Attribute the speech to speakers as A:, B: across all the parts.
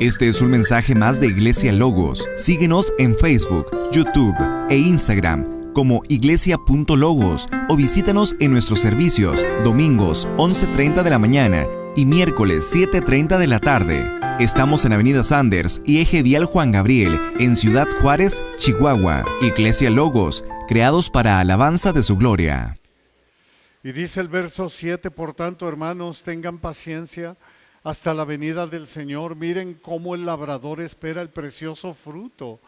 A: Este es un mensaje más de Iglesia Logos. Síguenos en Facebook, YouTube e Instagram como iglesia.logos o visítanos en nuestros servicios domingos 11:30 de la mañana y miércoles 7:30 de la tarde. Estamos en Avenida Sanders y Eje Vial Juan Gabriel, en Ciudad Juárez, Chihuahua. Iglesia Logos, creados para alabanza de su gloria.
B: Y dice el verso 7, por tanto, hermanos, tengan paciencia hasta la venida del Señor. Miren cómo el labrador espera el precioso fruto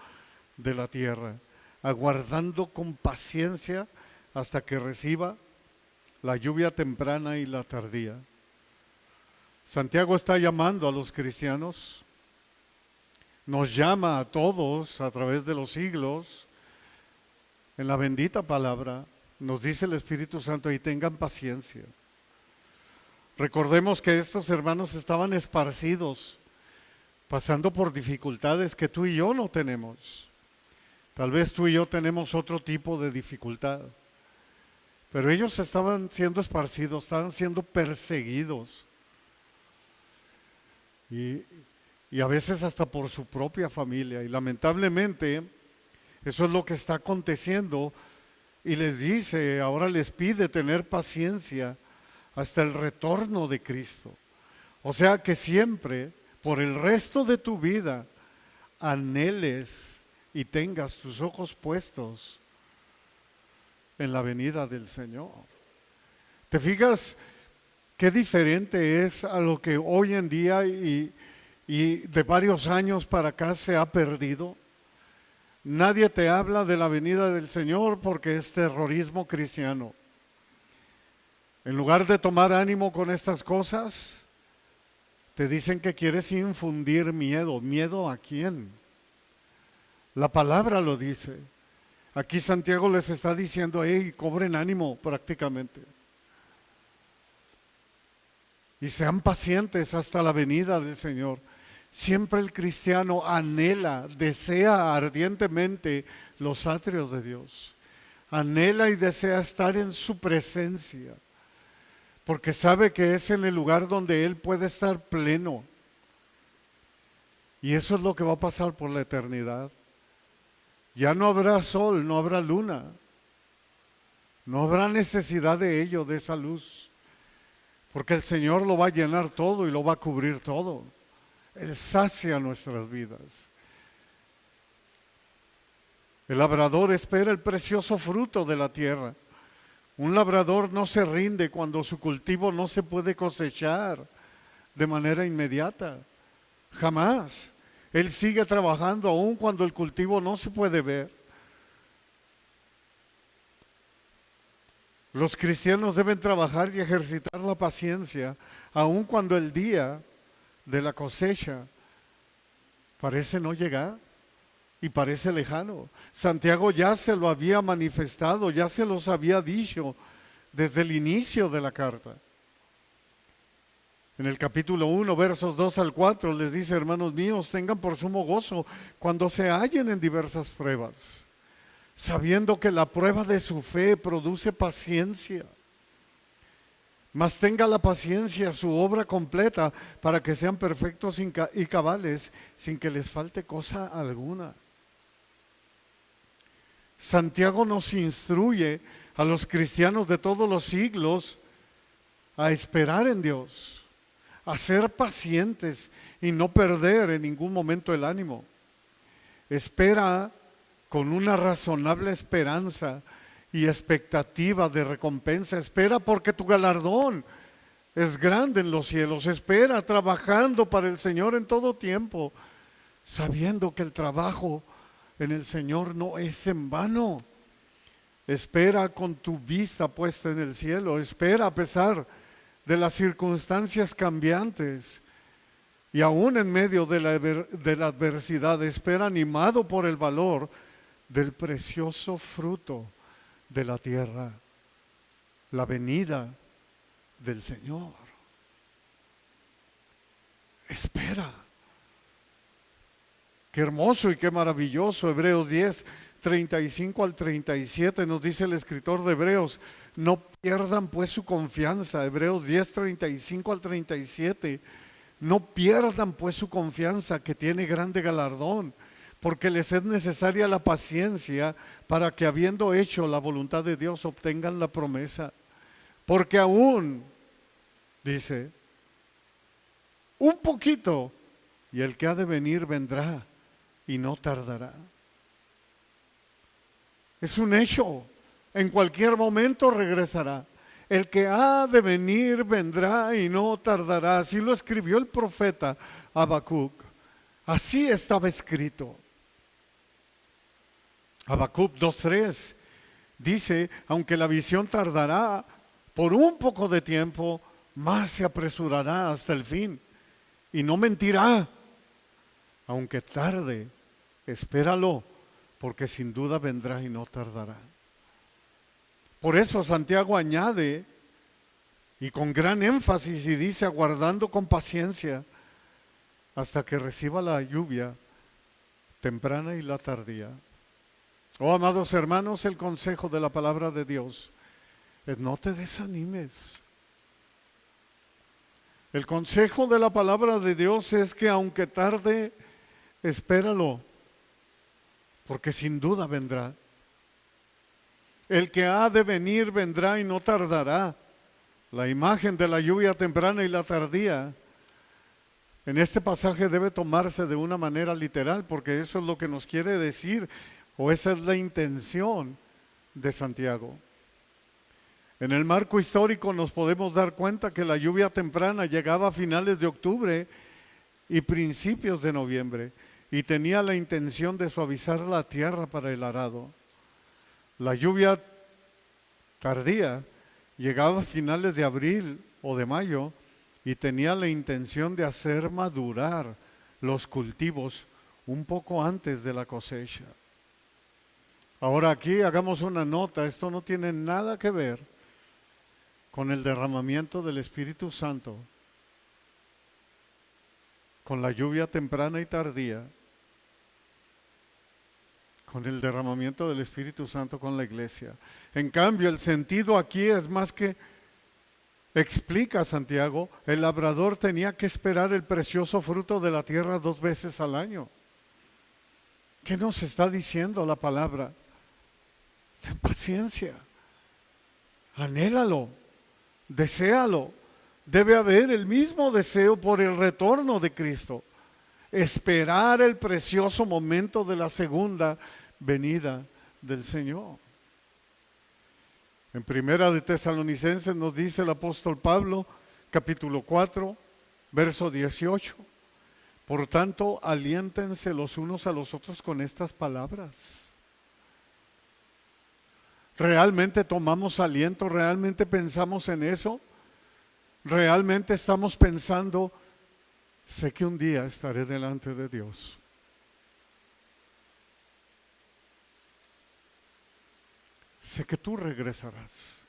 B: de la tierra, aguardando con paciencia hasta que reciba la lluvia temprana y la tardía. Santiago está llamando a los cristianos, nos llama a todos a través de los siglos, en la bendita palabra, nos dice el Espíritu Santo, y tengan paciencia. Recordemos que estos hermanos estaban esparcidos, pasando por dificultades que tú y yo no tenemos. Tal vez tú y yo tenemos otro tipo de dificultad, pero ellos estaban siendo esparcidos, estaban siendo perseguidos. Y a veces hasta por su propia familia. Y lamentablemente eso es lo que está aconteciendo. Y les dice, ahora les pide tener paciencia hasta el retorno de Cristo. O sea que siempre, por el resto de tu vida, anheles y tengas tus ojos puestos en la venida del Señor. ¿Te fijas qué diferente es a lo que hoy en día y de varios años para acá se ha perdido? Nadie te habla de la venida del Señor porque es terrorismo cristiano. En lugar de tomar ánimo con estas cosas, te dicen que quieres infundir miedo. ¿Miedo a quién? La palabra lo dice. Aquí Santiago les está diciendo, hey, cobren ánimo prácticamente. Y sean pacientes hasta la venida del Señor. Siempre el cristiano anhela, desea ardientemente los atrios de Dios. Anhela y desea estar en su presencia, porque sabe que es en el lugar donde Él puede estar pleno. Y eso es lo que va a pasar por la eternidad. Ya no habrá sol, no habrá luna. No habrá necesidad de ello, de esa luz. Porque el Señor lo va a llenar todo y lo va a cubrir todo. Él sacia nuestras vidas. El labrador espera el precioso fruto de la tierra. Un labrador no se rinde cuando su cultivo no se puede cosechar de manera inmediata. Jamás. Él sigue trabajando aun cuando el cultivo no se puede ver. Los cristianos deben trabajar y ejercitar la paciencia, aun cuando el día de la cosecha parece no llegar y parece lejano. Santiago ya se lo había manifestado, ya se los había dicho desde el inicio de la carta. En el capítulo 1, versos 2 al 4, les dice, hermanos míos, tengan por sumo gozo cuando se hallen en diversas pruebas, sabiendo que la prueba de su fe produce paciencia. Mas tenga la paciencia su obra completa para que sean perfectos y cabales sin que les falte cosa alguna. Santiago nos instruye a los cristianos de todos los siglos a esperar en Dios, a ser pacientes y no perder en ningún momento el ánimo. Espera con una razonable esperanza y expectativa de recompensa. Espera porque tu galardón es grande en los cielos. Espera trabajando para el Señor en todo tiempo, sabiendo que el trabajo en el Señor no es en vano. Espera con tu vista puesta en el cielo. Espera a pesar de las circunstancias cambiantes y aún en medio de la adversidad. Espera animado por el valor del precioso fruto de la tierra, la venida del Señor. Espera. Qué hermoso y qué maravilloso. Hebreos 10, 35 al 37 nos dice el escritor de Hebreos, no pierdan pues su confianza. Hebreos 10, 35 al 37 No pierdan pues su confianza, que tiene grande galardón, porque les es necesaria la paciencia para que, habiendo hecho la voluntad de Dios, obtengan la promesa. Porque aún, dice, un poquito, y el que ha de venir vendrá y no tardará. Es un hecho, en cualquier momento regresará. El que ha de venir vendrá y no tardará. Así lo escribió el profeta Habacuc. Así estaba escrito. Habacuc 2:3 dice: aunque la visión tardará por un poco de tiempo, más se apresurará hasta el fin. Y no mentirá. Aunque tarde, espéralo, porque sin duda vendrá y no tardará. Por eso Santiago añade, y con gran énfasis, y dice: aguardando con paciencia hasta que reciba la lluvia temprana y la tardía. Oh, amados hermanos, el consejo de la palabra de Dios es: no te desanimes. El consejo de la palabra de Dios es que aunque tarde, espéralo, porque sin duda vendrá. El que ha de venir vendrá y no tardará. La imagen de la lluvia temprana y la tardía en este pasaje debe tomarse de una manera literal, porque eso es lo que nos quiere decir, o esa es la intención de Santiago. En el marco histórico nos podemos dar cuenta que la lluvia temprana llegaba a finales de octubre y principios de noviembre, y tenía la intención de suavizar la tierra para el arado. La lluvia tardía llegaba a finales de abril o de mayo y tenía la intención de hacer madurar los cultivos un poco antes de la cosecha. Ahora aquí hagamos una nota: esto no tiene nada que ver con el derramamiento del Espíritu Santo, con la lluvia temprana y tardía, con el derramamiento del Espíritu Santo con la iglesia. En cambio, el sentido aquí es más que explica Santiago: el labrador tenía que esperar el precioso fruto de la tierra 2 veces al año. ¿Qué nos está diciendo la palabra? Ten paciencia, anhélalo, deséalo. Debe haber el mismo deseo por el retorno de Cristo. Esperar el precioso momento de la segunda venida del Señor. En Primera de Tesalonicenses nos dice el apóstol Pablo, capítulo 4, verso 18: por tanto, aliéntense los unos a los otros con estas palabras. ¿Realmente tomamos aliento? ¿Realmente pensamos en eso? ¿Realmente estamos pensando: sé que un día estaré delante de Dios? Sé que tú regresarás,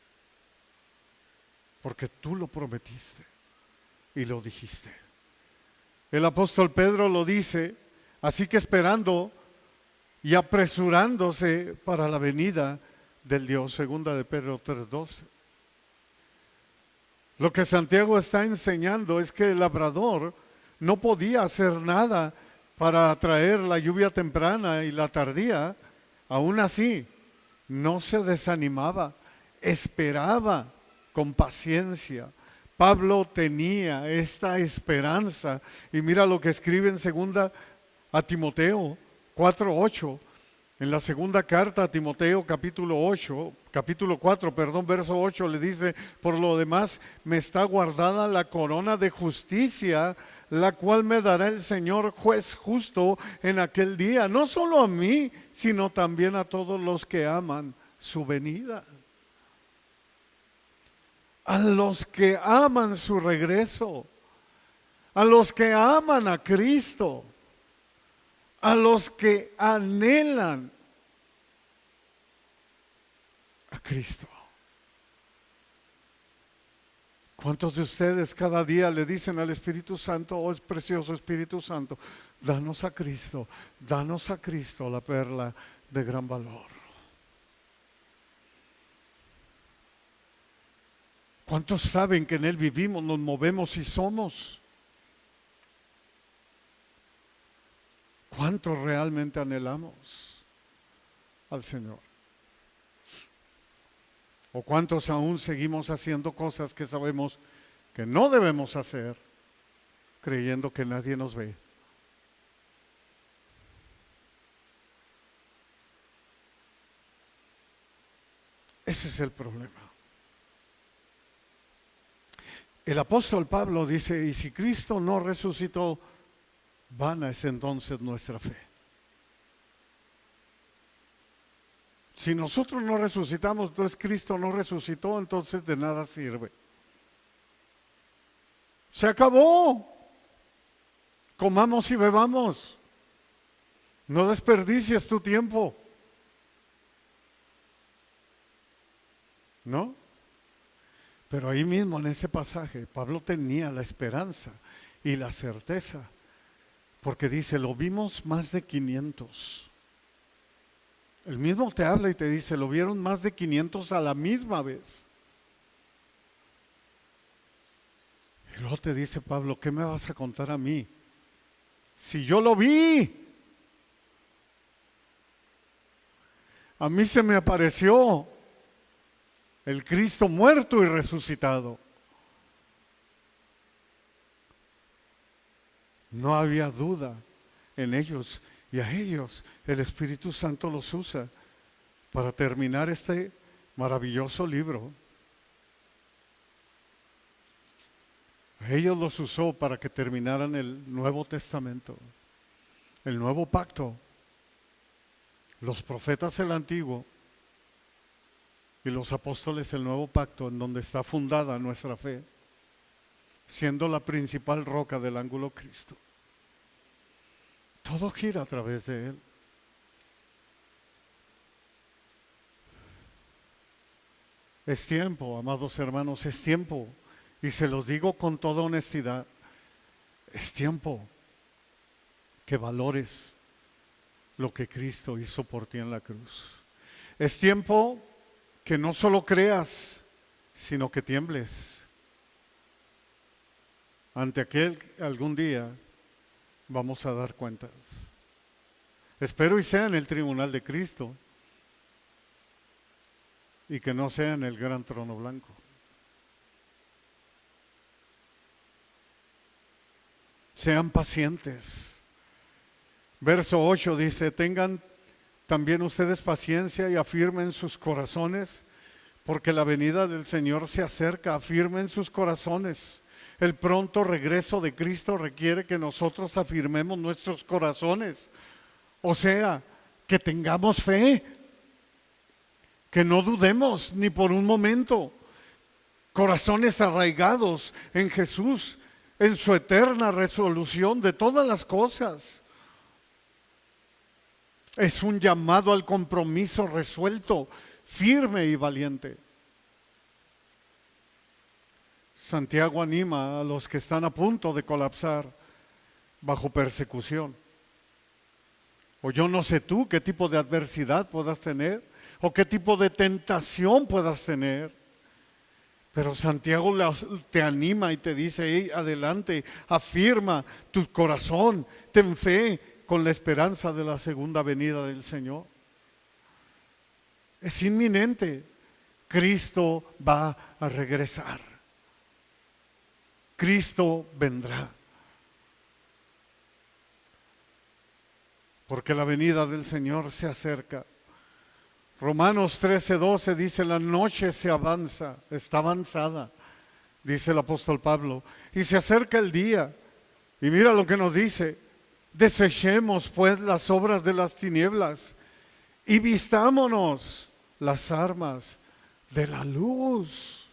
B: porque tú lo prometiste y lo dijiste. El apóstol Pedro lo dice: así que esperando y apresurándose para la venida del Dios. Segunda de Pedro 3:12. Lo que Santiago está enseñando es que el labrador no podía hacer nada para atraer la lluvia temprana y la tardía. Aún así, no se desanimaba, esperaba con paciencia. Pablo tenía esta esperanza, y mira lo que escribe en segunda a Timoteo 4:8. En la segunda carta a Timoteo capítulo 4, verso 8, le dice: por lo demás me está guardada la corona de justicia, la cual me dará el Señor juez justo en aquel día, no solo a mí, sino también a todos los que aman su venida. A los que aman su regreso, a los que aman a Cristo, a los que anhelan a Cristo. ¿Cuántos de ustedes cada día le dicen al Espíritu Santo: oh, es precioso Espíritu Santo, danos a Cristo, la perla de gran valor? ¿Cuántos saben que en Él vivimos, nos movemos y somos? ¿Cuánto realmente anhelamos al Señor? ¿O cuántos aún seguimos haciendo cosas que sabemos que no debemos hacer, creyendo que nadie nos ve? Ese es el problema. El apóstol Pablo dice, y si Cristo no resucitó, vana es entonces nuestra fe. Si nosotros no resucitamos, entonces Cristo no resucitó, entonces de nada sirve. Se acabó. Comamos y bebamos. No desperdicies tu tiempo. ¿No? Pero ahí mismo en ese pasaje, Pablo tenía la esperanza y la certeza, porque dice, lo vimos más de 500. El mismo te habla y te dice, lo vieron más de 500 a la misma vez. Y luego te dice Pablo, ¿qué me vas a contar a mí? Si yo lo vi, a mí se me apareció el Cristo muerto y resucitado. No había duda en ellos, y a ellos el Espíritu Santo los usa para terminar este maravilloso libro. A ellos los usó para que terminaran el Nuevo Testamento, el Nuevo Pacto, los profetas el Antiguo y los apóstoles el Nuevo Pacto, en donde está fundada nuestra fe, siendo la principal roca del ángulo Cristo. Todo gira a través de Él. Es tiempo, amados hermanos, es tiempo, y se los digo con toda honestidad, es tiempo que valores lo que Cristo hizo por ti en la cruz. Es tiempo que no solo creas, sino que tiembles ante aquel que algún día vamos a dar cuentas. Espero y sea en el tribunal de Cristo y que no sea en el gran trono blanco. Sean pacientes. Verso 8 dice, tengan también ustedes paciencia y afirmen sus corazones, porque la venida del Señor se acerca. Afirmen sus corazones. El pronto regreso de Cristo requiere que nosotros afirmemos nuestros corazones. O sea, que tengamos fe, que no dudemos ni por un momento. Corazones arraigados en Jesús, en su eterna resolución de todas las cosas. Es un llamado al compromiso resuelto, firme y valiente. Santiago anima a los que están a punto de colapsar bajo persecución. O yo no sé tú qué tipo de adversidad puedas tener, o qué tipo de tentación puedas tener. Pero Santiago te anima y te dice, hey, adelante, afirma tu corazón, ten fe con la esperanza de la segunda venida del Señor. Es inminente. Cristo va a regresar. Cristo vendrá. Porque la venida del Señor se acerca. Romanos 13:12 dice, la noche se avanza, está avanzada, dice el apóstol Pablo, y se acerca el día. Y mira lo que nos dice, desechemos pues las obras de las tinieblas y vistámonos las armas de la luz.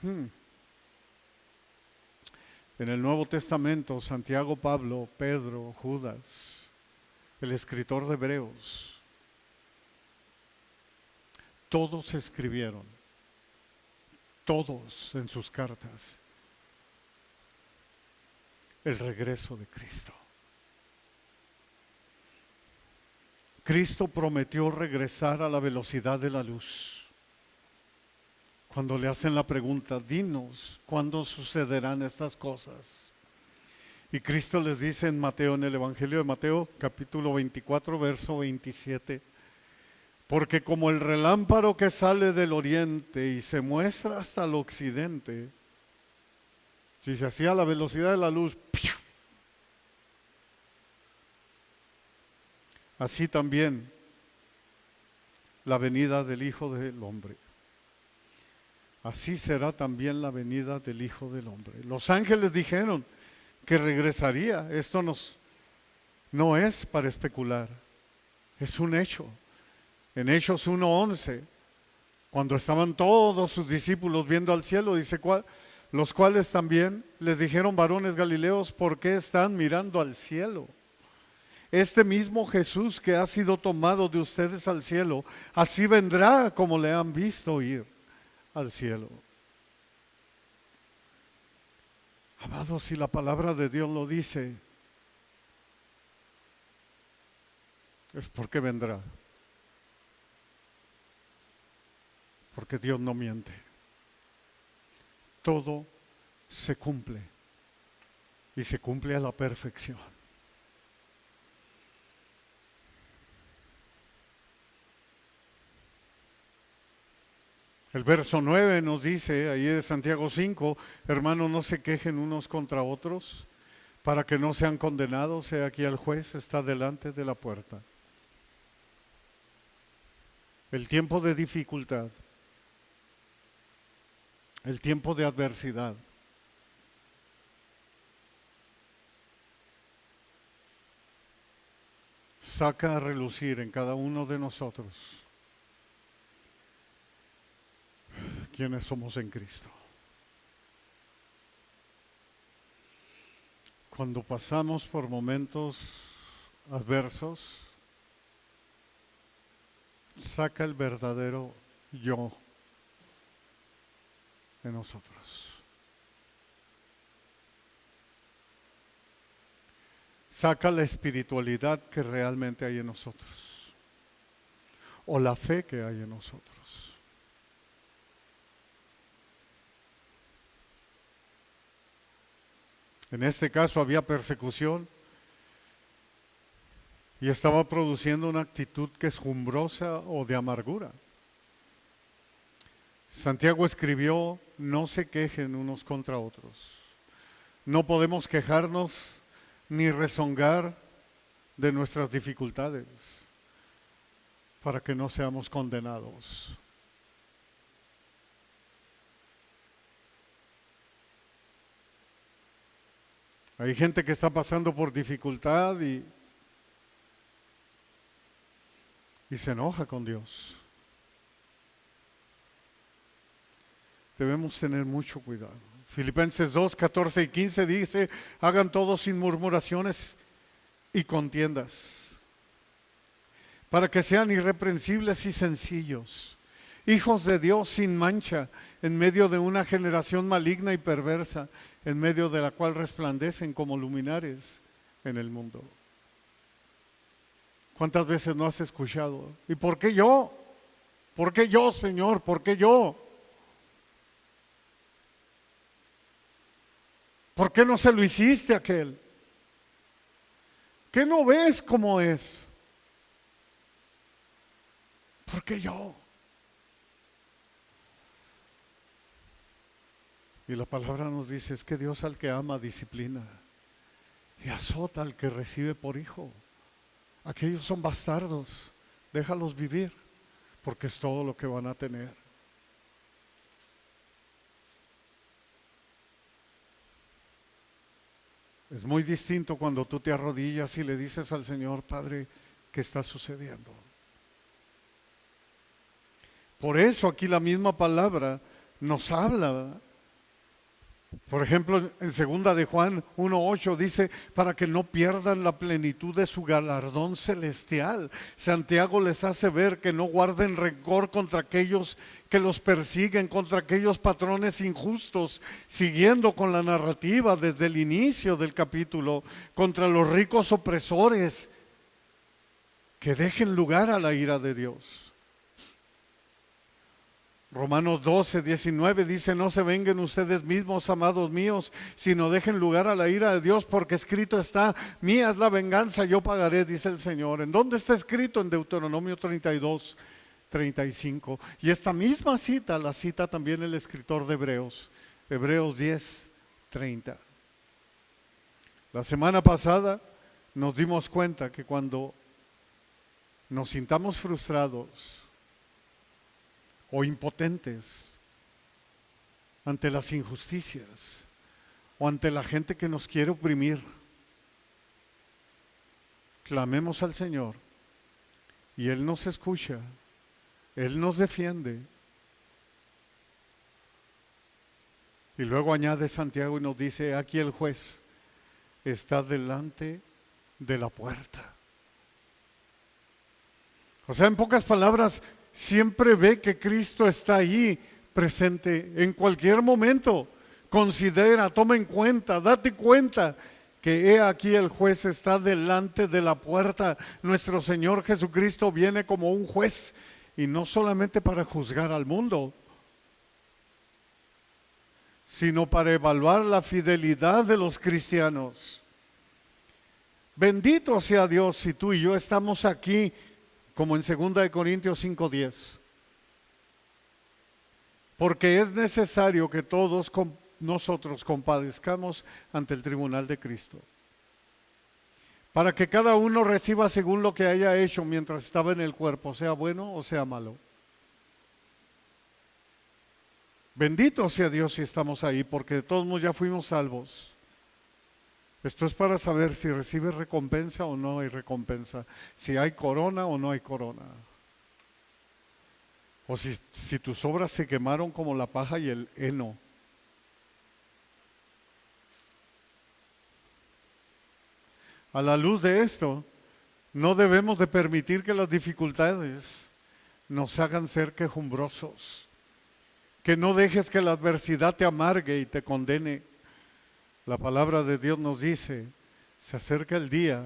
B: En el Nuevo Testamento, Santiago, Pablo, Pedro, Judas, el escritor de Hebreos, todos escribieron, todos en sus cartas, el regreso de Cristo. Cristo prometió regresar a la velocidad de la luz. Cuando le hacen la pregunta, dinos, ¿cuándo sucederán estas cosas? Y Cristo les dice en Mateo, en el Evangelio de Mateo, capítulo 24, verso 27, porque como el relámparo que sale del oriente y se muestra hasta el occidente, si se hacía a la velocidad de la luz, ¡piu!, así también la venida del Hijo del Hombre. Así será también la venida del Hijo del Hombre. Los ángeles dijeron que regresaría. Esto no es para especular, es un hecho. En Hechos 1:11, cuando estaban todos sus discípulos viendo al cielo, dice, los cuales también les dijeron, varones galileos, ¿por qué están mirando al cielo? Este mismo Jesús que ha sido tomado de ustedes al cielo, así vendrá como le han visto ir al cielo. Amados, si la palabra de Dios lo dice, es porque vendrá. Porque Dios no miente. Todo se cumple y se cumple a la perfección. El verso 9 nos dice, ahí de Santiago 5, hermanos, no se quejen unos contra otros, para que no sean condenados. He aquí el juez está delante de la puerta. El tiempo de dificultad, el tiempo de adversidad, saca a relucir en cada uno de nosotros quiénes somos en Cristo. Cuando pasamos por momentos adversos, saca el verdadero yo de nosotros. Saca la espiritualidad que realmente hay en nosotros, o la fe que hay en nosotros. En este caso había persecución y estaba produciendo una actitud quejumbrosa o de amargura. Santiago escribió, no se quejen unos contra otros. No podemos quejarnos ni rezongar de nuestras dificultades para que no seamos condenados. Hay gente que está pasando por dificultad y se enoja con Dios. Debemos tener mucho cuidado. Filipenses 2, 14 y 15 dice, hagan todo sin murmuraciones y contiendas, para que sean irreprensibles y sencillos, hijos de Dios sin mancha, en medio de una generación maligna y perversa, en medio de la cual resplandecen como luminares en el mundo. ¿Cuántas veces no has escuchado? ¿Y por qué yo? ¿Por qué yo, Señor? ¿Por qué yo? ¿Por qué no se lo hiciste a aquel? ¿Qué no ves cómo es? ¿Por qué yo? Y la palabra nos dice, es que Dios al que ama disciplina y azota al que recibe por hijo. Aquellos son bastardos, déjalos vivir, porque es todo lo que van a tener. Es muy distinto cuando tú te arrodillas y le dices al Señor, Padre, ¿qué está sucediendo? Por eso aquí la misma palabra nos habla. Por ejemplo, en 2 de Juan 1:8 dice, para que no pierdan la plenitud de su galardón celestial. Santiago les hace ver que no guarden rencor contra aquellos que los persiguen, contra aquellos patrones injustos, siguiendo con la narrativa desde el inicio del capítulo, contra los ricos opresores, que dejen lugar a la ira de Dios. Romanos 12:19 dice: no se vengan ustedes mismos, amados míos, sino dejen lugar a la ira de Dios, porque escrito está: mía es la venganza, yo pagaré, dice el Señor. ¿En dónde está escrito? En Deuteronomio 32:35. Y esta misma cita la cita también el escritor de Hebreos, Hebreos 10:30. La semana pasada nos dimos cuenta que cuando nos sintamos frustrados o impotentes ante las injusticias o ante la gente que nos quiere oprimir, clamemos al Señor y Él nos escucha, Él nos defiende. Y luego añade Santiago y nos dice: aquí el juez está delante de la puerta. O sea, en pocas palabras, siempre ve que Cristo está ahí presente en cualquier momento. Considera, toma en cuenta, date cuenta que he aquí el juez está delante de la puerta. Nuestro Señor Jesucristo viene como un juez, y no solamente para juzgar al mundo, sino para evaluar la fidelidad de los cristianos. Bendito sea Dios si tú y yo estamos aquí, como en 2 Corintios 5:10. Porque es necesario que todos nosotros compadezcamos ante el tribunal de Cristo, para que cada uno reciba según lo que haya hecho mientras estaba en el cuerpo, sea bueno o sea malo. Bendito sea Dios si estamos ahí, porque de todos modos ya fuimos salvos. Esto es para saber si recibe recompensa o no hay recompensa, si hay corona o no hay corona, o si tus obras se quemaron como la paja y el heno. A la luz de esto, no debemos de permitir que las dificultades nos hagan ser quejumbrosos, que no dejes que la adversidad te amargue y te condene. La palabra de Dios nos dice: se acerca el día,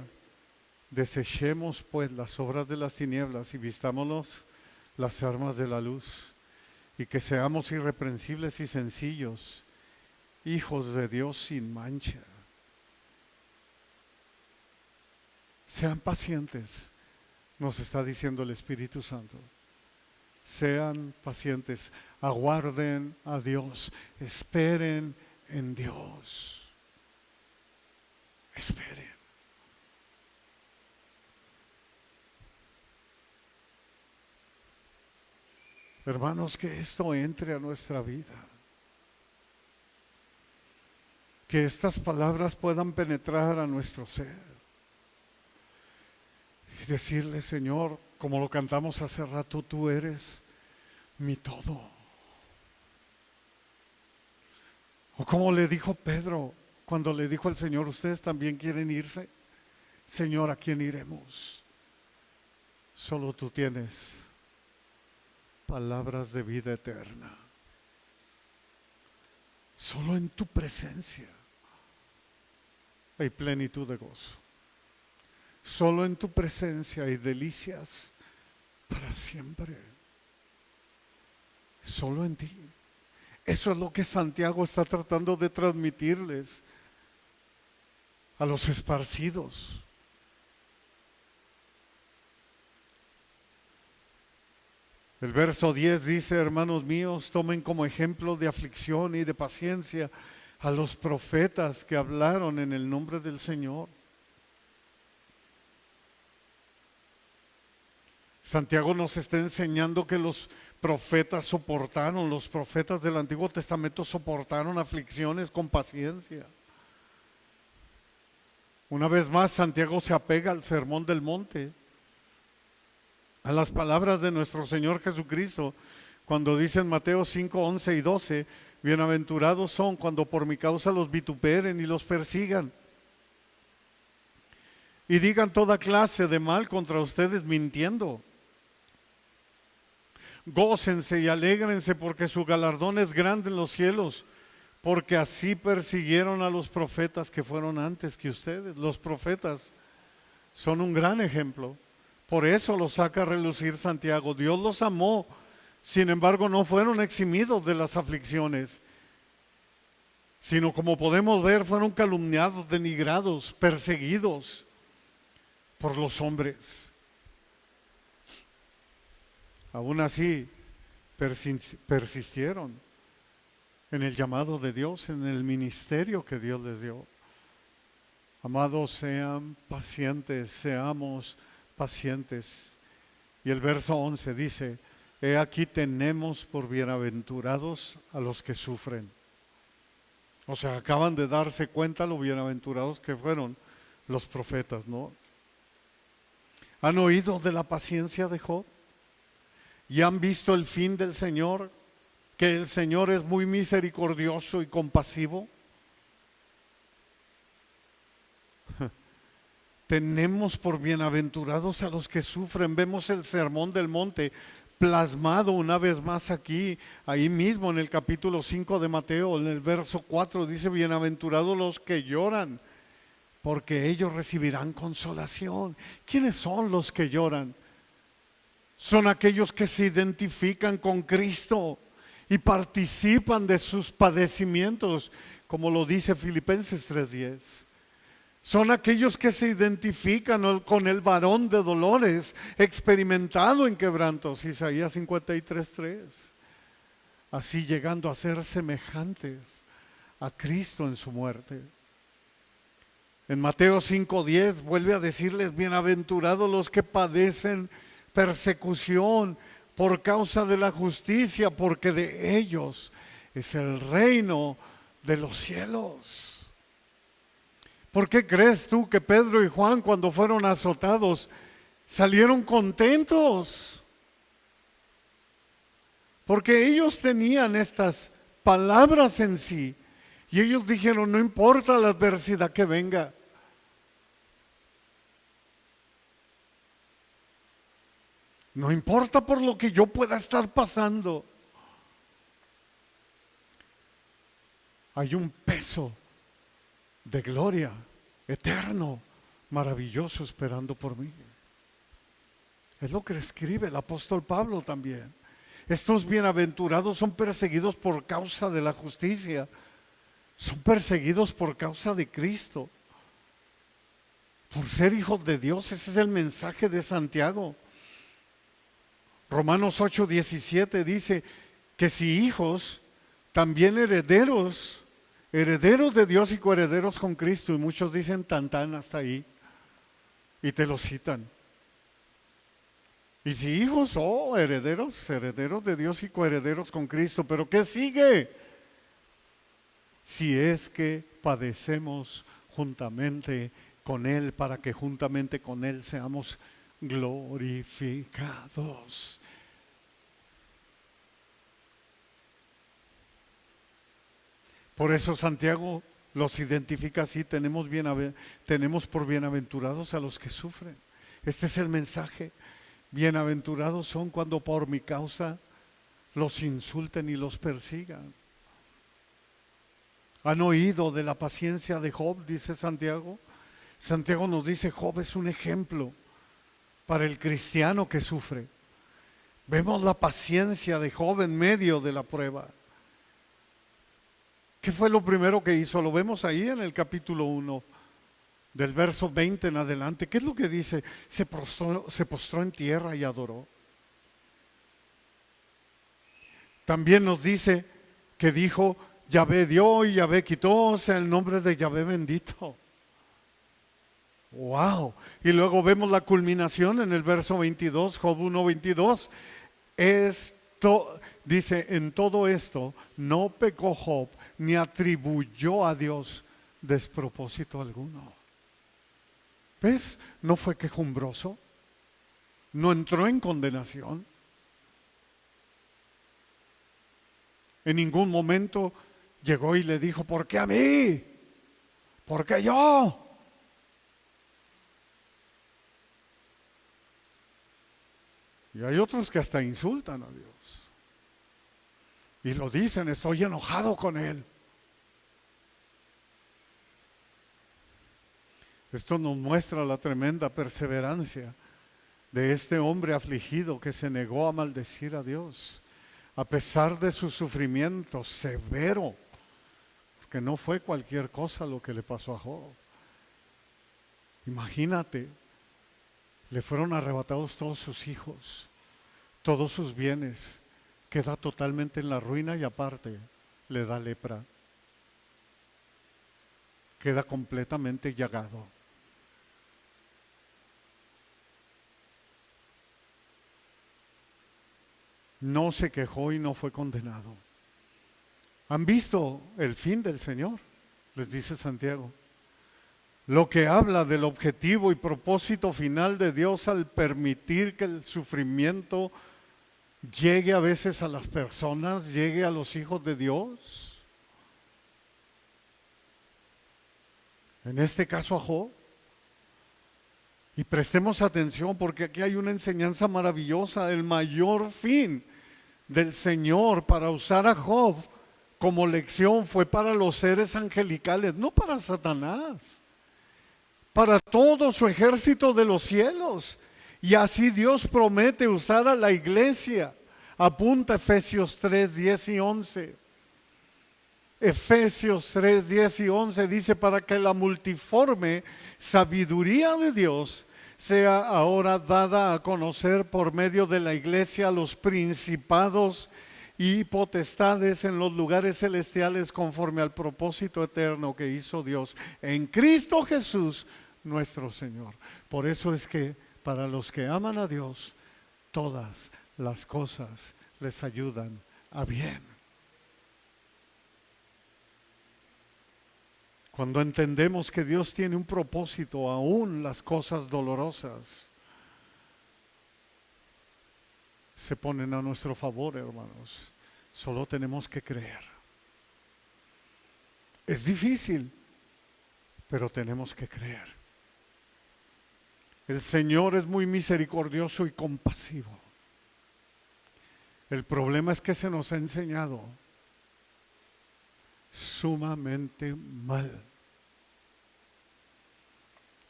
B: desechemos pues las obras de las tinieblas y vistámonos las armas de la luz, y que seamos irreprensibles y sencillos, hijos de Dios sin mancha. Sean pacientes, nos está diciendo el Espíritu Santo. Sean pacientes, aguarden a Dios, esperen en Dios. Esperen. Hermanos, que esto entre a nuestra vida. Que estas palabras puedan penetrar a nuestro ser. Y decirle: Señor, como lo cantamos hace rato, tú eres mi todo. O como le dijo Pedro cuando le dijo al Señor: ¿ustedes también quieren irse? Señor, ¿a quién iremos? Solo tú tienes palabras de vida eterna. Solo en tu presencia hay plenitud de gozo. Solo en tu presencia hay delicias para siempre. Solo en ti. Eso es lo que Santiago está tratando de transmitirles a los esparcidos. El verso 10 dice: hermanos míos, tomen como ejemplo de aflicción y de paciencia a los profetas que hablaron en el nombre del Señor. Santiago nos está enseñando que los profetas los profetas del Antiguo Testamento soportaron aflicciones con paciencia. Una vez más, Santiago se apega al Sermón del Monte, a las palabras de nuestro Señor Jesucristo, cuando dice en Mateo 5, 11 y 12: bienaventurados son cuando por mi causa los vituperen y los persigan, y digan toda clase de mal contra ustedes mintiendo. Gócense y alégrense, porque su galardón es grande en los cielos, porque así persiguieron a los profetas que fueron antes que ustedes. Los profetas son un gran ejemplo. Por eso los saca a relucir Santiago. Dios los amó Sin embargo, no fueron eximidos de las aflicciones, sino como podemos ver, fueron calumniados, denigrados, perseguidos por los hombres. Aún así, persistieron en el llamado de Dios, en el ministerio que Dios les dio. Amados, sean pacientes, seamos pacientes. Y el verso 11 dice: he aquí tenemos por bienaventurados a los que sufren. O sea, acaban de darse cuenta lo bienaventurados que fueron los profetas, ¿no? ¿Han oído de la paciencia de Job? ¿Y han visto el fin del Señor? Que el Señor es muy misericordioso y compasivo. Tenemos por bienaventurados a los que sufren. Vemos el sermón del monte plasmado una vez más aquí, ahí mismo en el capítulo 5 de Mateo, en el verso 4 dice: bienaventurados los que lloran, porque ellos recibirán consolación. ¿Quiénes son los que lloran? Son aquellos que se identifican con Cristo y participan de sus padecimientos, como lo dice Filipenses 3:10. Son aquellos que se identifican con el varón de dolores, experimentado en quebrantos, Isaías 53:3. Así llegando a ser semejantes a Cristo en su muerte. En Mateo 5:10 vuelve a decirles: bienaventurados los que padecen persecución por causa de la justicia, porque de ellos es el reino de los cielos. ¿Por qué crees tú que Pedro y Juan, cuando fueron azotados, salieron contentos? Porque ellos tenían estas palabras en sí y ellos dijeron: no importa la adversidad que venga, no importa por lo que yo pueda estar pasando, hay un peso de gloria eterno, maravilloso, esperando por mí. Es lo que escribe el apóstol Pablo también. Estos bienaventurados son perseguidos por causa de la justicia, son perseguidos por causa de Cristo, por ser hijos de Dios. Ese es el mensaje de Santiago. Romanos 8:17 dice que si hijos, también herederos, herederos de Dios y coherederos con Cristo. Y muchos dicen tan hasta ahí y te lo citan. Y si hijos, herederos, herederos de Dios y coherederos con Cristo. Pero ¿qué sigue? Si es que padecemos juntamente con Él, para que juntamente con Él seamos glorificados. Por eso Santiago los identifica así: tenemos por bienaventurados a los que sufren. Este es el mensaje. Bienaventurados son cuando por mi causa los insulten y los persigan. ¿Han oído de la paciencia de Job?, dice Santiago. Santiago nos dice: Job es un ejemplo para el cristiano que sufre. Vemos la paciencia de Job en medio de la prueba. ¿Qué fue lo primero que hizo? Lo vemos ahí en el capítulo 1, del verso 20 en adelante. ¿Qué es lo que dice? Se postró en tierra y adoró. También nos dice que dijo: Yahvé dio y Yahvé quitó, sea el nombre de Yahvé bendito. ¡Wow! Y luego vemos la culminación en el verso 22, Job 1:22. Dice: en todo esto no pecó Job, ni atribuyó a Dios despropósito alguno. ¿Ves? No fue quejumbroso, no entró en condenación. En ningún momento llegó y le dijo: ¿por qué a mí? ¿Por qué yo? Y hay otros que hasta insultan a Dios y lo dicen: estoy enojado con Él. Esto nos muestra la tremenda perseverancia de este hombre afligido que se negó a maldecir a Dios. a pesar de su sufrimiento severo, porque no fue cualquier cosa lo que le pasó a Job. Imagínate, le fueron arrebatados todos sus hijos, todos sus bienes, queda totalmente en la ruina y aparte le da lepra, queda completamente llagado. No se quejó y no fue condenado. ¿Han visto el fin del Señor?, les dice Santiago. Lo que habla del objetivo y propósito final de Dios al permitir que el sufrimiento llegue a veces a las personas, llegue a los hijos de Dios. En este caso a Job. Y prestemos atención porque aquí hay una enseñanza maravillosa. El mayor fin del Señor para usar a Job como lección fue para los seres angelicales, no para Satanás, para todo su ejército de los cielos. Y así Dios promete usar a la iglesia. Apunta Efesios 3, 10 y 11. Efesios 3, 10 y 11 dice: para que la multiforme sabiduría de Dios sea ahora dada a conocer por medio de la iglesia a los principados y potestades en los lugares celestiales, conforme al propósito eterno que hizo Dios en Cristo Jesús nuestro Señor. Por eso es que para los que aman a Dios, todas las cosas les ayudan a bien. Cuando entendemos que Dios tiene un propósito, aún las cosas dolorosas se ponen a nuestro favor, hermanos. Solo tenemos que creer. Es difícil, pero tenemos que creer. El Señor es muy misericordioso y compasivo. El problema es que se nos ha enseñado sumamente mal.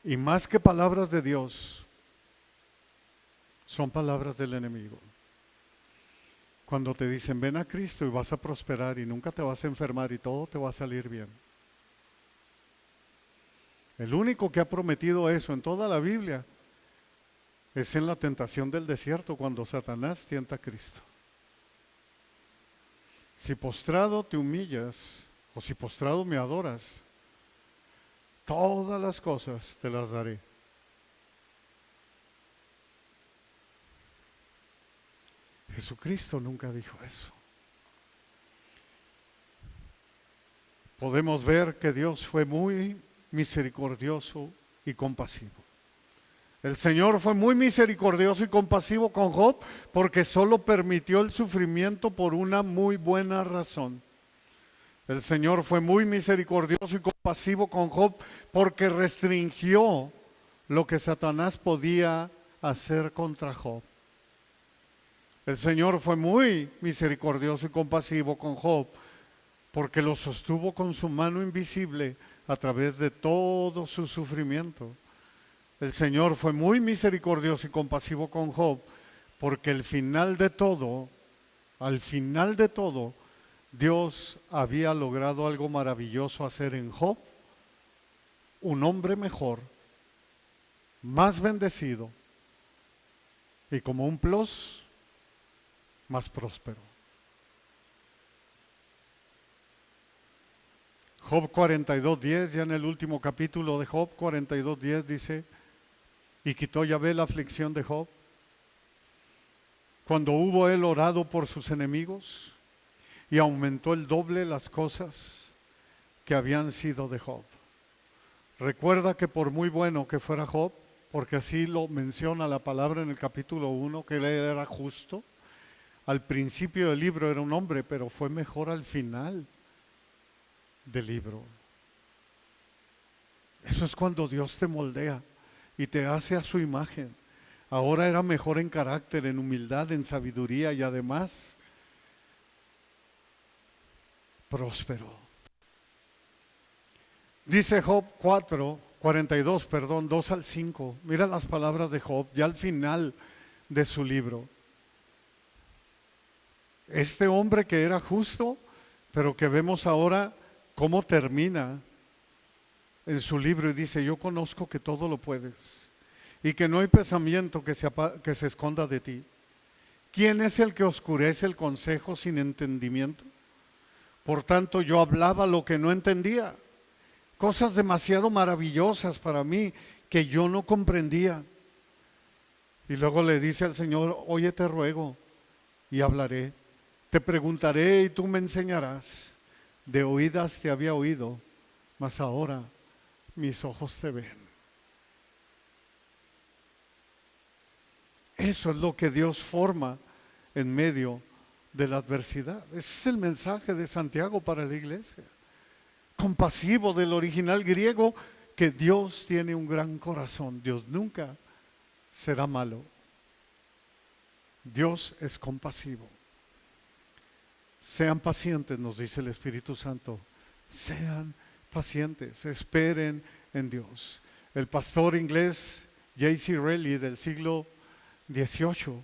B: Y más que palabras de Dios, son palabras del enemigo. Cuando te dicen: ven a Cristo y vas a prosperar y nunca te vas a enfermar y todo te va a salir bien. El único que ha prometido eso en toda la Biblia es en la tentación del desierto, cuando Satanás tienta a Cristo. Si postrado te humillas, o si postrado me adoras, todas las cosas te las daré. Jesucristo nunca dijo eso. Podemos ver que Dios fue muy misericordioso y compasivo. El Señor fue muy misericordioso y compasivo con Job porque solo permitió el sufrimiento por una muy buena razón. El Señor fue muy misericordioso y compasivo con Job porque restringió lo que Satanás podía hacer contra Job. El Señor fue muy misericordioso y compasivo con Job porque lo sostuvo con su mano invisible a través de todo su sufrimiento. El Señor fue muy misericordioso y compasivo con Job porque al final de todo, Dios había logrado algo maravilloso hacer en Job, un hombre mejor, más bendecido y como un plus, más próspero. Job 42:10, ya en el último capítulo de Job 42:10 dice: y quitó Yahvé la aflicción de Job cuando hubo él orado por sus enemigos, y aumentó el doble las cosas que habían sido de Job. Recuerda que por muy bueno que fuera Job, porque así lo menciona la palabra en el capítulo 1, que él era justo, al principio del libro era un hombre, pero fue mejor al final del libro. Eso es cuando Dios te moldea y te hace a su imagen. Ahora era mejor en carácter, en humildad, en sabiduría y además próspero. Dice Job 42, 2 al 5. Mira las palabras de Job, ya al final de su libro. Este hombre que era justo, pero que vemos ahora cómo termina en su libro y dice: yo conozco que todo lo puedes y que no hay pensamiento que se esconda de ti. ¿Quién es el que oscurece el consejo sin entendimiento? Por tanto, yo hablaba lo que no entendía, cosas demasiado maravillosas para mí que yo no comprendía. Y luego le dice al Señor: oye, te ruego y hablaré, te preguntaré y tú me enseñarás. De oídas te había oído, mas ahora mis ojos te ven. Eso es lo que Dios forma en medio de la adversidad. Ese es el mensaje de Santiago para la iglesia. Compasivo, del original griego, que Dios tiene un gran corazón. Dios nunca será malo. Dios es compasivo. Sean pacientes, nos dice el Espíritu Santo. Sean pacientes, esperen en Dios. El pastor inglés J.C. Raleigh del siglo XVIII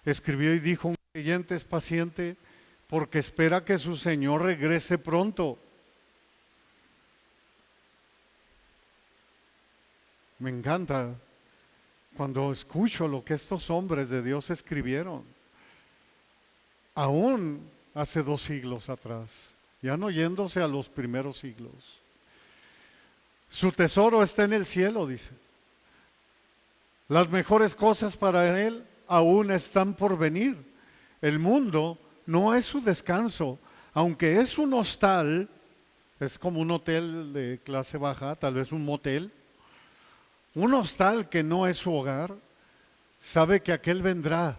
B: escribió y dijo: un creyente es paciente porque espera que su Señor regrese pronto. Me encanta cuando escucho lo que estos hombres de Dios escribieron, aún hace 2 siglos atrás, ya no yéndose a los primeros siglos. Su tesoro está en el cielo, dice. Las mejores cosas para él aún están por venir. El mundo no es su descanso, aunque es un hostal, es como un hotel de clase baja, tal vez un motel. Un hostal que no es su hogar, sabe que aquel vendrá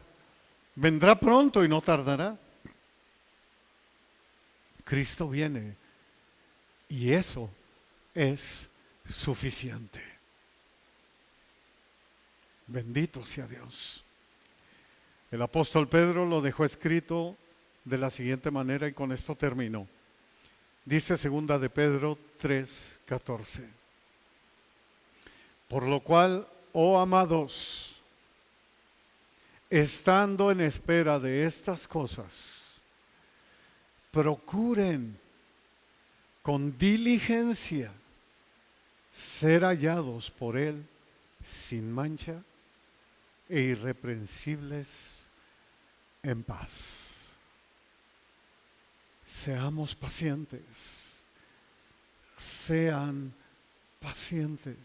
B: pronto y no tardará. Cristo viene y eso es suficiente. Bendito sea Dios. El apóstol Pedro lo dejó escrito de la siguiente manera y con esto termino. Dice 2 de Pedro 3:14. Por lo cual, oh amados, estando en espera de estas cosas, procuren con diligencia ser hallados por Él sin mancha e irreprensibles en paz. Seamos pacientes, sean pacientes.